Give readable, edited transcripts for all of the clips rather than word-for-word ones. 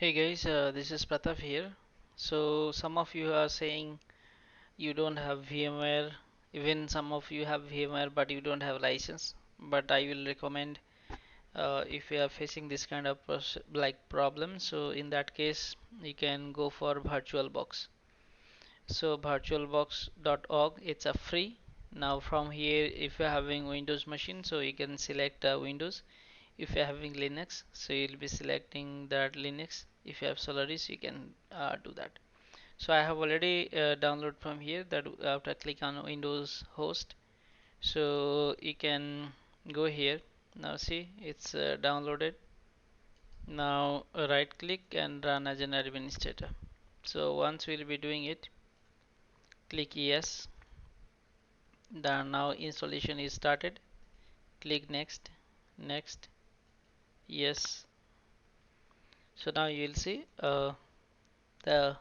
Hey guys, this is Pratap here. So some of you are saying you don't have VMware, even some of you have VMware but you don't have license. But I will recommend if you are facing this kind of problem, so in that case you can go for VirtualBox. So virtualbox.org, it's a free. Now from here, if you're having Windows machine, so you can select Windows. If you're having Linux, so you'll be selecting that Linux. If you have Solaris, you can do that. So I have already downloaded from here that after click on Windows host, so you can go here. Now see, it's downloaded. Now right click and run as an administrator. So once we'll be doing it, click yes. Then now installation is started. Click next, next, yes. So now you will see the the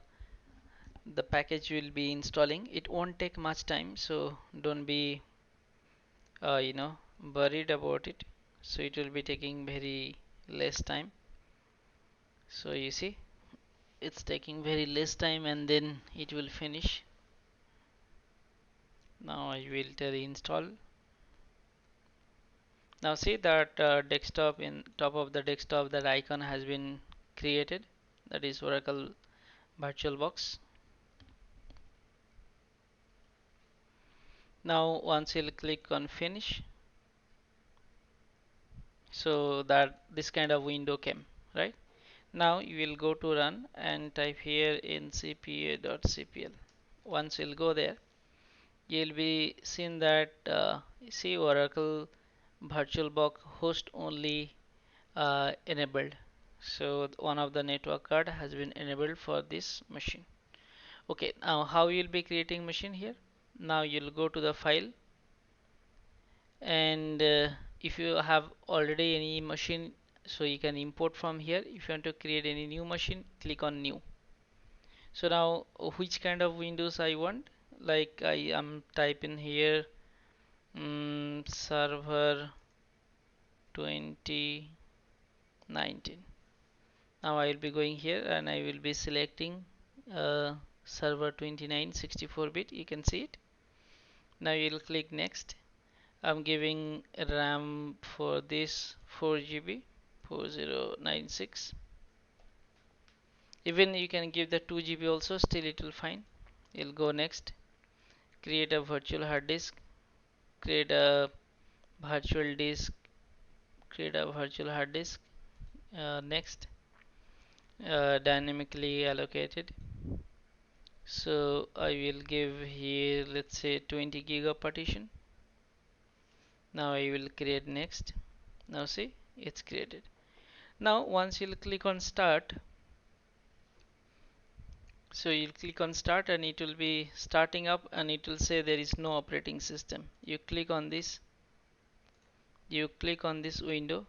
package will be installing. It won't take much time, so don't be worried about it. So it will be taking very less time. So you see, it's taking very less time and then it will finish. Now I will tell install. Now see that desktop, in top of the desktop, that icon has been created. That is Oracle VirtualBox. Now once you'll click on finish, so that this kind of window came, right? Now you will go to run and type here in cpa.cpl. Once you'll go there, you'll be seen that see Oracle VirtualBox host only enabled. So one of the network card has been enabled for this machine. Okay, now how you'll be creating machine here? Now you'll go to the file, and if you have already any machine, so you can import from here. If you want to create any new machine, click on new. So now which kind of Windows I want, like I am typing here server 2019. Now I will be going here and I will be selecting server 29 64-bit. You can see it. Now you'll click next. I'm giving RAM for this 4 GB 4096. Even you can give the 2 GB also, still it will fine. You'll go next. Create a virtual hard disk. Create a virtual disk. Create a virtual hard disk. Next. Dynamically allocated. So I will give here, let's say 20 gig of partition. Now I will create next. Now see, it's created. Now once you'll click on start, so you'll click on start and it will be starting up and it will say there is no operating system. You click on this, window,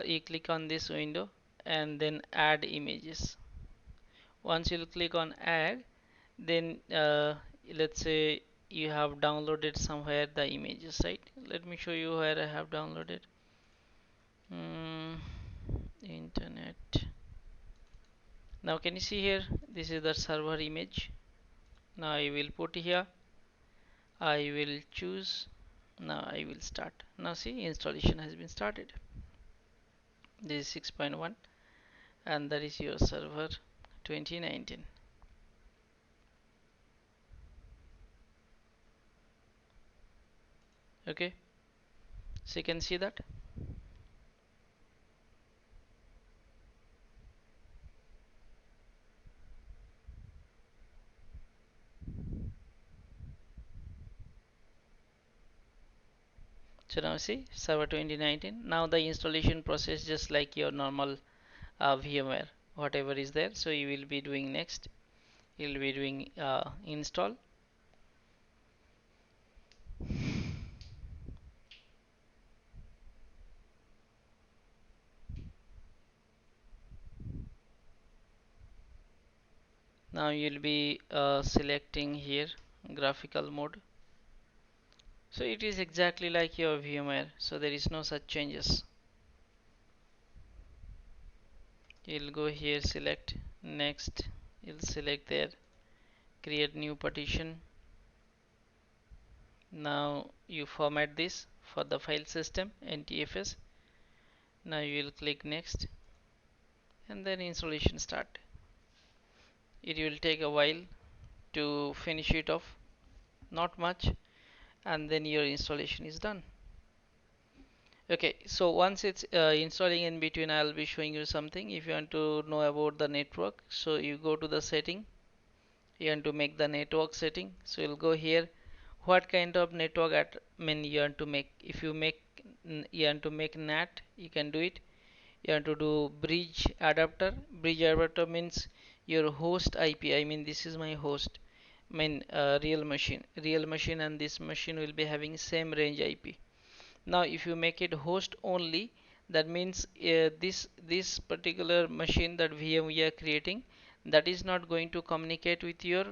you click on this window and then add images. Once you'll click on add, then let's say you have downloaded somewhere the images, right? Let me show you where I have downloaded. mm, Internet. Now can you see here, this is the server image. Now I will put here, I will choose. Now I will start. Now see, installation has been started. This is 6.1 and that is your server 2019. Okay, so you can see that. So now see, server 2019. Now the installation process just like your normal VMware, whatever is there. So you will be doing next. You will be doing install. Now you'll be selecting here graphical mode. So it is exactly like your VMware. So there is no such changes. You'll go here, select next, you'll select there, create new partition. Now you format this for the file system NTFS. Now you will click next and then installation start. It will take a while to finish it off, not much, and then your installation is done. Okay, so once it's installing, in between I'll be showing you something. If you want to know about the network, so you go to the setting, you want to make the network setting, so you'll go here, what kind of network you want to make. If you want to make NAT, you can do it. You want to do bridge adapter. Bridge adapter means your host IP. I mean, this is my host, real machine, and this machine will be having same range IP. Now if you make it host only, that means this particular machine, that VM we are creating, that is not going to communicate with your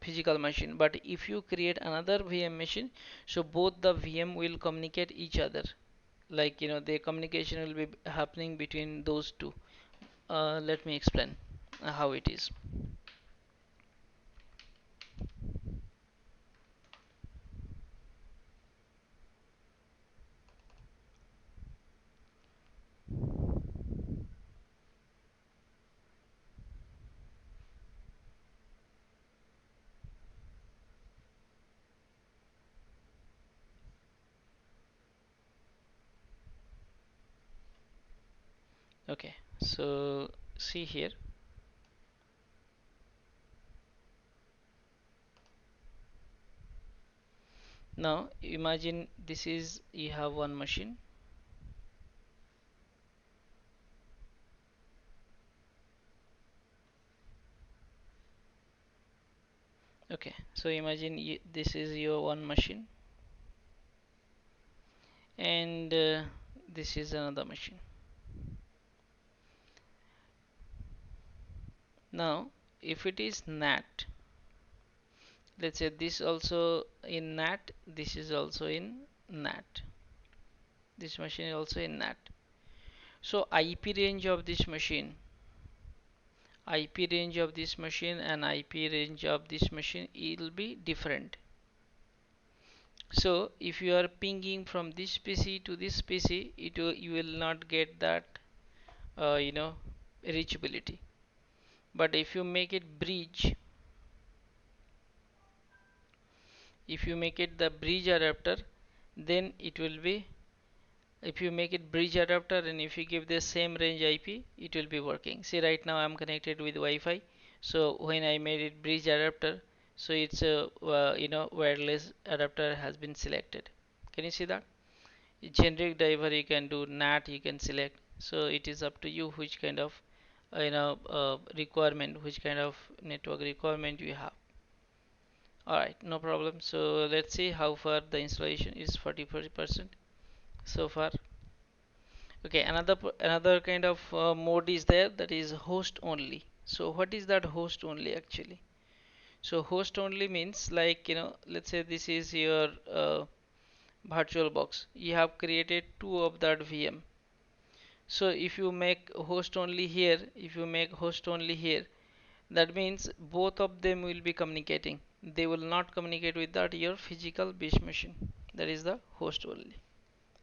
physical machine. But if you create another VM machine, so both the VM will communicate each other, like the communication will be happening between those two. Let me explain how it is. Okay, so see here. Now imagine this is, you have one machine. Okay, so imagine this is your one machine, and this is another machine. Now if it is NAT, let's say this also in NAT, this is also in NAT, this machine is also in NAT. So IP range of this machine, IP range of this machine and IP range of this machine will be different. So if you are pinging from this PC to this PC, you will not get that reachability. But if you make it bridge, if you make it the bridge adapter, then it will be, if you make it bridge adapter and if you give the same range IP, it will be working. See, right now I'm connected with Wi-Fi, so when I made it bridge adapter, so it's a wireless adapter has been selected. Can you see that? Generic driver you can do, NAT you can select, so it is up to you which kind of requirement, which kind of network requirement you have. Alright, no problem. So let's see how far the installation is. 40% so far. Okay, another kind of mode is there, that is host only. So what is that host only actually? So host only means, like, let's say this is your VirtualBox. You have created two of that VM. So if you make host only here, that means both of them will be communicating. They will not communicate with that your physical base machine. That is the host only.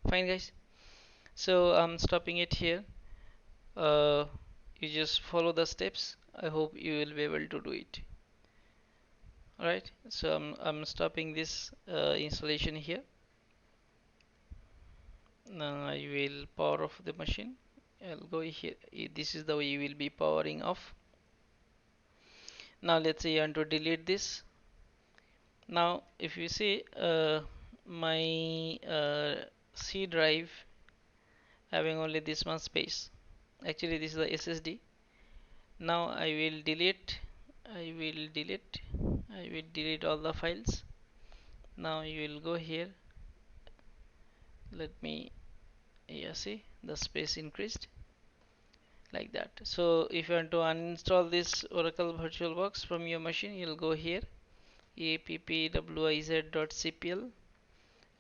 Fine, guys. So I'm stopping it here. Uh, you just follow the steps. I hope you will be able to do it. Alright, so I'm stopping this installation here. Now I will power off the machine. I'll go here. This is the way you will be powering off. Now let's say you want to delete this. Now if you see my C drive having only this much space. Actually this is the SSD. Now I will delete, I will delete all the files. Now you will go here, let me, yeah, see the space increased, like that. So if you want to uninstall this Oracle VirtualBox from your machine, you'll go here, appwiz.cpl,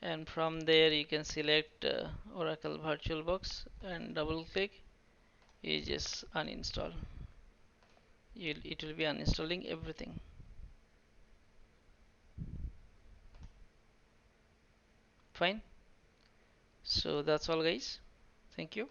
and from there you can select Oracle VirtualBox and double click, You just uninstall. It will be uninstalling everything. Fine. So that's all, guys. Thank you.